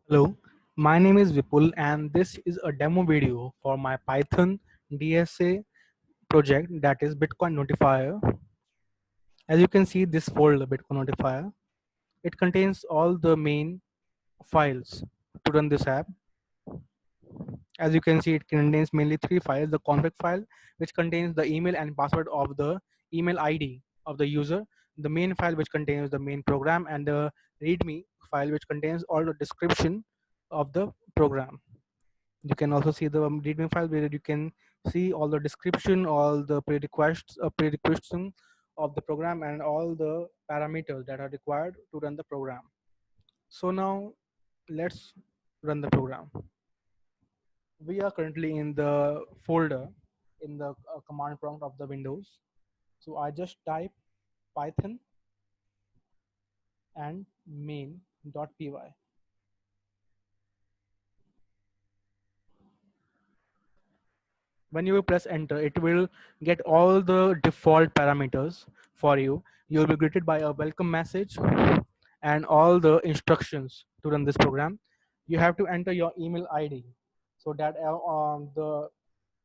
Hello, my name is Vipul and this is a demo video for my Python DSA project, that is Bitcoin Notifier. As you can see, this folder Bitcoin Notifier, it contains all the main files to run this app. As you can see, it contains mainly three files: the config file, which contains the email and password of the email ID of the user; the main file, which contains the main program; and the readme file, which contains all the description of the program. You can also see the readme file where you can see all the description, all the prerequisites of the program, and all the parameters that are required to run the program. So now let's run the program. We are currently in the folder in the command prompt of the Windows. So I just type Python and main.py. When you will press enter, it will get all the default parameters for you. You will be greeted by a welcome message and all the instructions to run this program. You have to enter your email ID so that the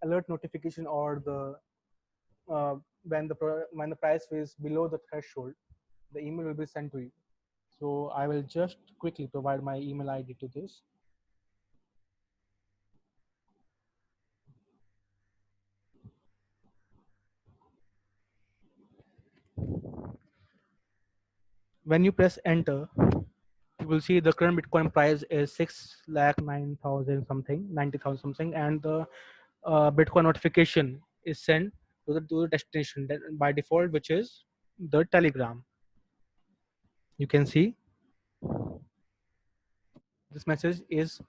alert notification or the when the price is below the threshold, the email will be sent to you. So I will just quickly provide my email ID to this. When you press enter, you will see the current Bitcoin price is 6,09,000 something, 90,000 something, and the Bitcoin notification is sent to the destination that by default, which is the Telegram. You can see this message is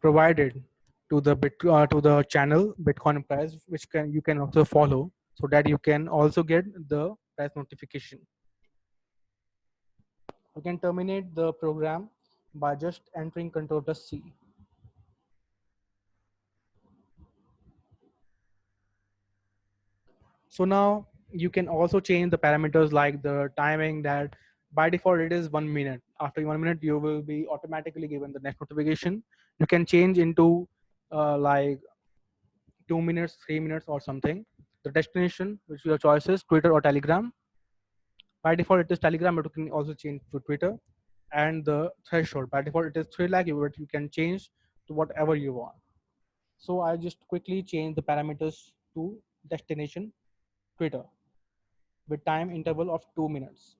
provided to the channel Bitcoin price, which can you can also follow, so that you can also get the price notification. You can terminate the program by just entering Ctrl+C. So now you can also change the parameters like the timing, that by default it is 1 minute. After 1 minute, you will be automatically given the next notification. You can change into like 2 minutes, 3 minutes, or something. The destination, which your choice is Twitter or Telegram. By default, it is Telegram, but you can also change to Twitter. And the threshold, by default, it is 3 lakh, but you can change to whatever you want. So I just quickly change the parameters to destination Twitter with time interval of 2 minutes.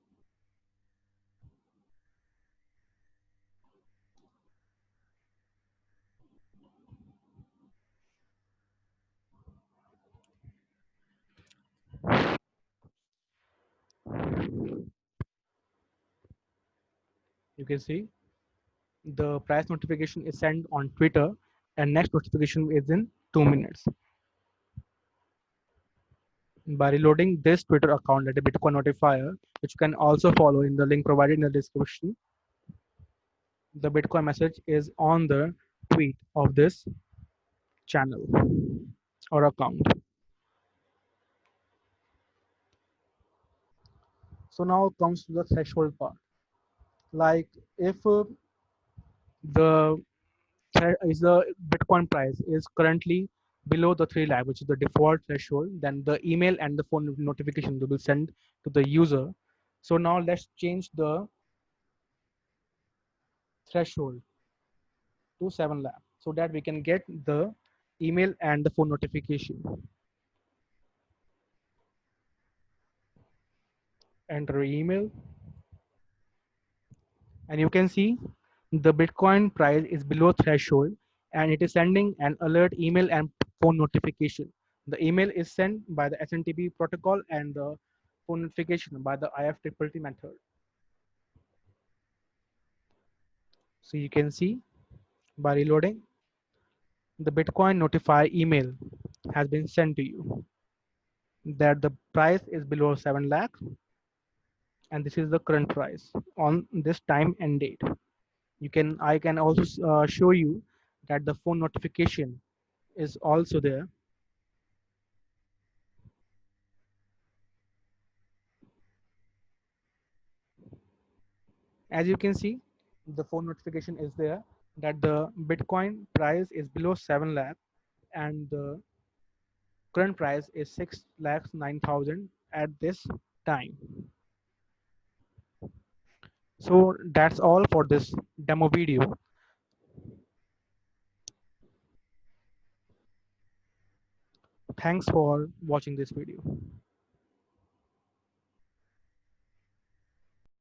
You can see the price notification is sent on Twitter, and next notification is in 2 minutes. By reloading this Twitter account at a Bitcoin notifier, which you can also follow in the link provided in the description, the Bitcoin message is on the tweet of this channel or account. So now comes to the threshold part. Like if the is the Bitcoin price is currently below the 3 lakh, which is the default threshold, then the email and the phone notification will be sent to the user. So now let's change the threshold to 7 lakh so that we can get the email and the phone notification. Enter email, and you can see the Bitcoin price is below threshold, and it is sending an alert email and phone notification. The email is sent by the SMTP protocol and the phone notification by the IFTTT method. So you can see by reloading, the Bitcoin notify email has been sent to you that the price is below 7 lakh, and this is the current price on this time and date. I can also show you that the phone notification is also there. As you can see, the phone notification is there that the Bitcoin price is below 7 lakh and the current price is 6 lakhs 9,000 at this time. So that's all for this demo video. Thanks for watching this video.